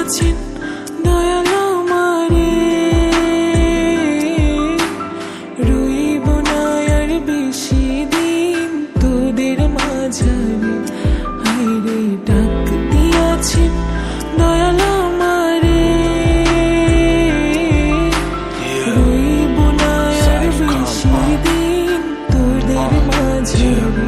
দিয়াছেন দয়াল আমারে, রইব না আর বেশি দিন তোদের মাঝারে। হায়রে ডাক দিয়াছেন দয়াল আমারে, রইব না আর বেশি দিন তোদের মাঝারে।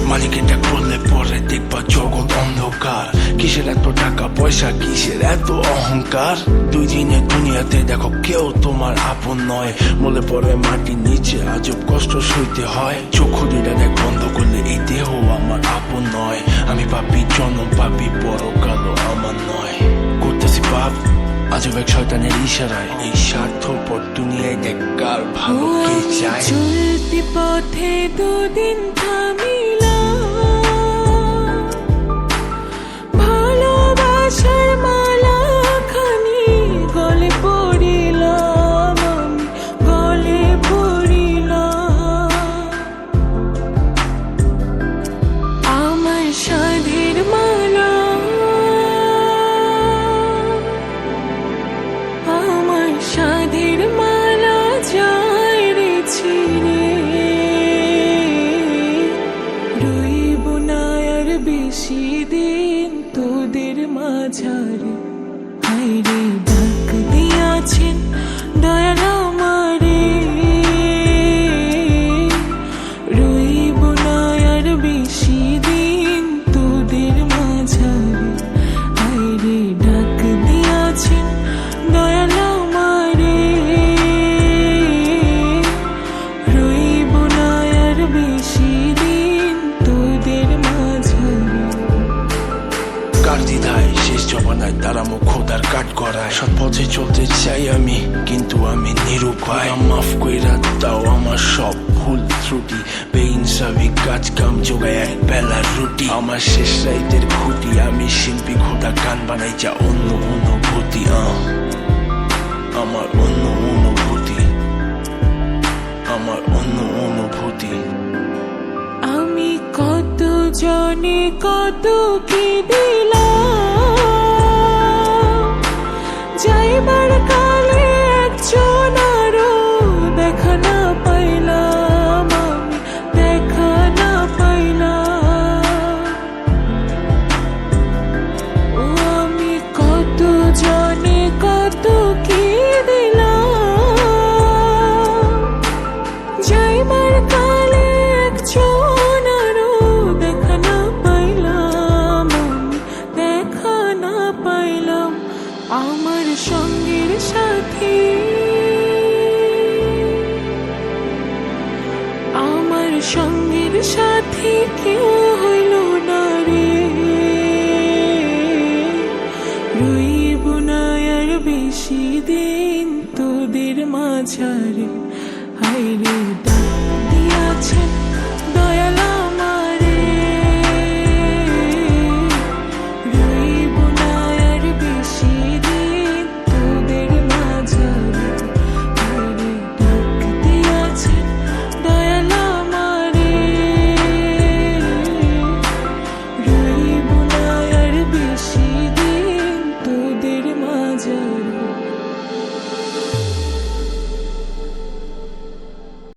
মালিকের ডাক পড়লে পরে দেখবা জগৎ অন্ধকার। কিসের এত টাকা পয়সা, কিসের এত অহংকার? দুই দিনের দুনিয়াতে দেখো কেউ তোমার আপন নয়। মলে পড়ে মাটির নিচে আজব কষ্ট সইতে হয়। চক্ষু দুইটা দেখ বন্ধ করলে এই দেহ আমার আপন নয়। আমি পাপি জন্ম পাপি, পরকালও আমার নয়। করতেছি পাপ আজব এক শয়তানের ইশারায়। এই স্বার্থপর দুনিয়ায় দেখ কার ভালো কে চায়। চলতি পথে দুদিন থামিলাম, ভালোবাসার মালা খানি গলে পড়িলাম, আমি গলে পড়িলাম। আমার সাধের মালা, আমার সাধের মালা যায় রে ছিঁড়ে, রইব না আর বেশি দিন তোদের মাঝারে। হায়রে ডাক দিয়াছেন দয়াল আমারে, রইব না আর বেশি দিন তোদের মাঝারে। হায়রে ডাক দিয়াছেন দয়াল আমারে, রইব না আর বেশি দিন তোদের মাঝারে। কার দ্বিধায় শেষ জমানায় তারা মুখ খোদার কাট করায়। সৎ পথে চলতে চাই আমি, কিন্তু আমি নিরুপায়। মাফ কইরা দাও আমার সব ভুল ত্রুটি। বেইনসাফি কাজ কাম যোগায় এক বেলার রুটি। আমার শেষ রাইতের খুঁটি, আমি শিল্পী খোদা গান বানাই যা অন্য অনুভূতি। আমার অন্য অনুভূতি, আমার অন্য অনুভূতি। আমি কত জনে কত কি দিলাম, যাইবার কালে একজন আরো দেখা না পাইলাম, আমি দেখা না পাইলাম। ও আমি কত জনে কত কি দিলাম, যাইবার কালে একজন আরো দেখা না পাইলাম, আমি দেখা না পাইলাম। আমার সঙ্গের সাথী, আমার সঙ্গের সাথী কেউ হইল না রে, রইব না আর বেশি দিন তোদের মাঝারে। হায়রে ডাক দিয়াছেন দয়াল আমারে, রইব না আর বেশি দিন তোদের মাঝারে। হায়রে ডাক দিয়াছেন দয়াল আমারে, রইব না আর বেশি দিন তোদের মাঝারে।